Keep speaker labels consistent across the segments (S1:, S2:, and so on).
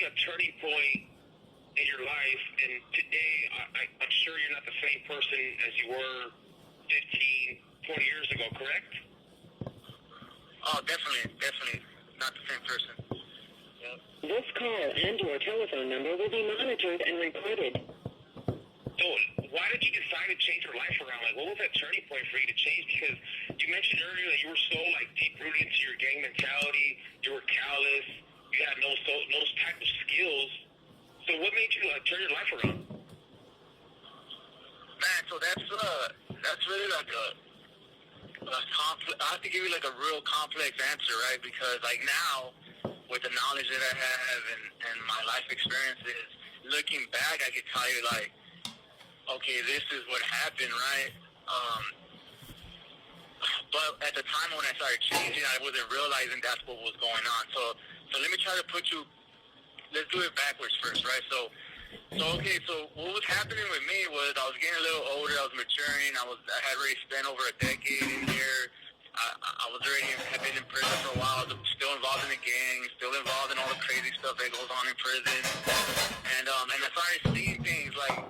S1: a turning point in your life? And today, I'm sure you're not the same person as you were 15, 20 years ago, correct?
S2: Oh, definitely not the same person. Yep.
S3: This call and/or telephone number will be monitored and recorded.
S1: So why did you decide to change your life around? Like, what was that turning point for you to change? Because you mentioned earlier that you were so, like, deep-rooted into your gang mentality. You were callous. You had no type of skills. So what made you turn your life around?
S2: Man, so that's really like a complex. I have to give you like a real complex answer, right? Because like now, with the knowledge that I have and my life experiences, looking back, I could tell you like, okay, this is what happened, right? But at the time when I started changing, I wasn't realizing that's what was going on. So let me try to let's do it backwards first, right? So what was happening with me was I was getting a little older, I was maturing, I had already spent over a decade in here. I had been in prison for a while, still involved in the gang, still involved in all the crazy stuff that goes on in prison. And I started seeing things like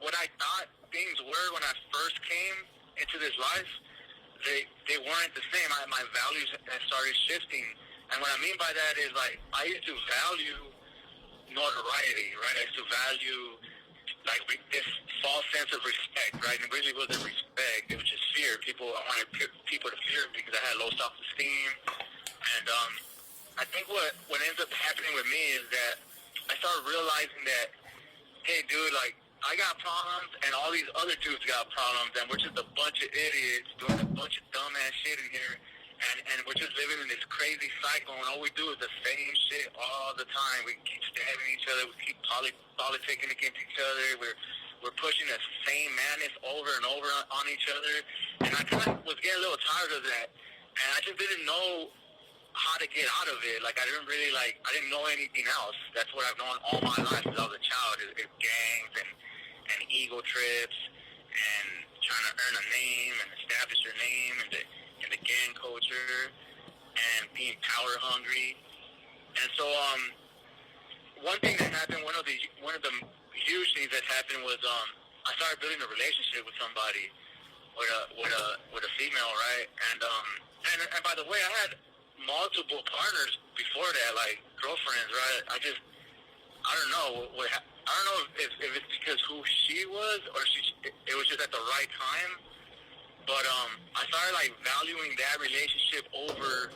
S2: what I thought things were when I first came into this life. They weren't the same. My values started shifting. And what I mean by that is, like, I used to value notoriety, right? I used to value, like, this false sense of respect, right? And it really wasn't respect. It was just fear. I wanted people to fear me because I had low self-esteem. And I think what ends up happening with me is that I started realizing that, hey, dude, like, I got problems, and all these other dudes got problems, and we're just a bunch of idiots doing a bunch of dumbass shit in here, and we're just living in this crazy cycle, and all we do is the same shit all the time. We keep stabbing each other, we keep politicking against each other, we're pushing the same madness over and over on each other, and I kind of was getting a little tired of that, and I just didn't know how to get out of it. Like, I didn't know anything else. That's what I've known all my life since I was a child, is gangs and ego trips and trying to earn a name and establish your name in the gang culture and being power hungry. And so one thing that happened, one of the huge things that happened was I started building a relationship with somebody, with a female, right? And by the way, I had multiple partners before that, like girlfriends, right? I don't know I don't know if it's because who she was or it was just at the right time, but I started like valuing that relationship over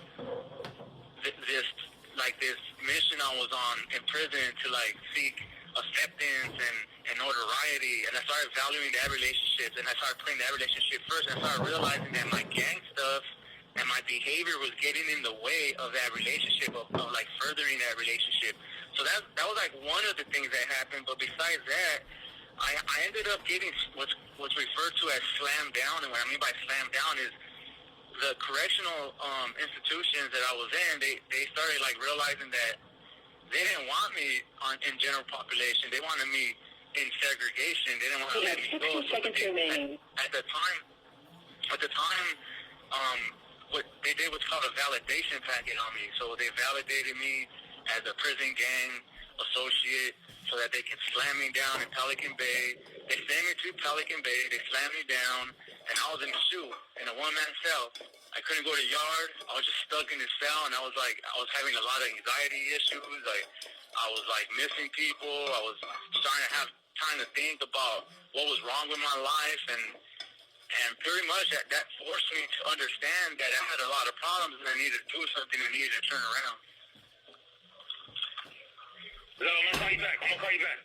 S2: this mission I was on in prison to like seek acceptance and notoriety, and I started valuing that relationship, and I started putting that relationship first, and I started realizing that my gang stuff and my behavior was getting in the way of that relationship, of like furthering that relationship. So that was like one of the things that happened. But besides that, I ended up getting what's referred to as slammed down. And what I mean by slammed down is the correctional institutions that I was in. They started like realizing that they didn't want me in general population. They wanted me in segregation. They didn't want to let me go. So at the time, what they did was called a validation packet on me. So they validated me as a prison gang associate so that they can slam me down in Pelican Bay. They sent me to Pelican Bay, they slammed me down, and I was in a chute, in a one-man cell. I couldn't go to the yard. I was just stuck in this cell, and I was having a lot of anxiety issues. Like, I was like missing people. I was trying to think about what was wrong with my life, and pretty much that forced me to understand that I had a lot of problems and I needed to do something and needed to turn around.
S1: I'm gonna call you back.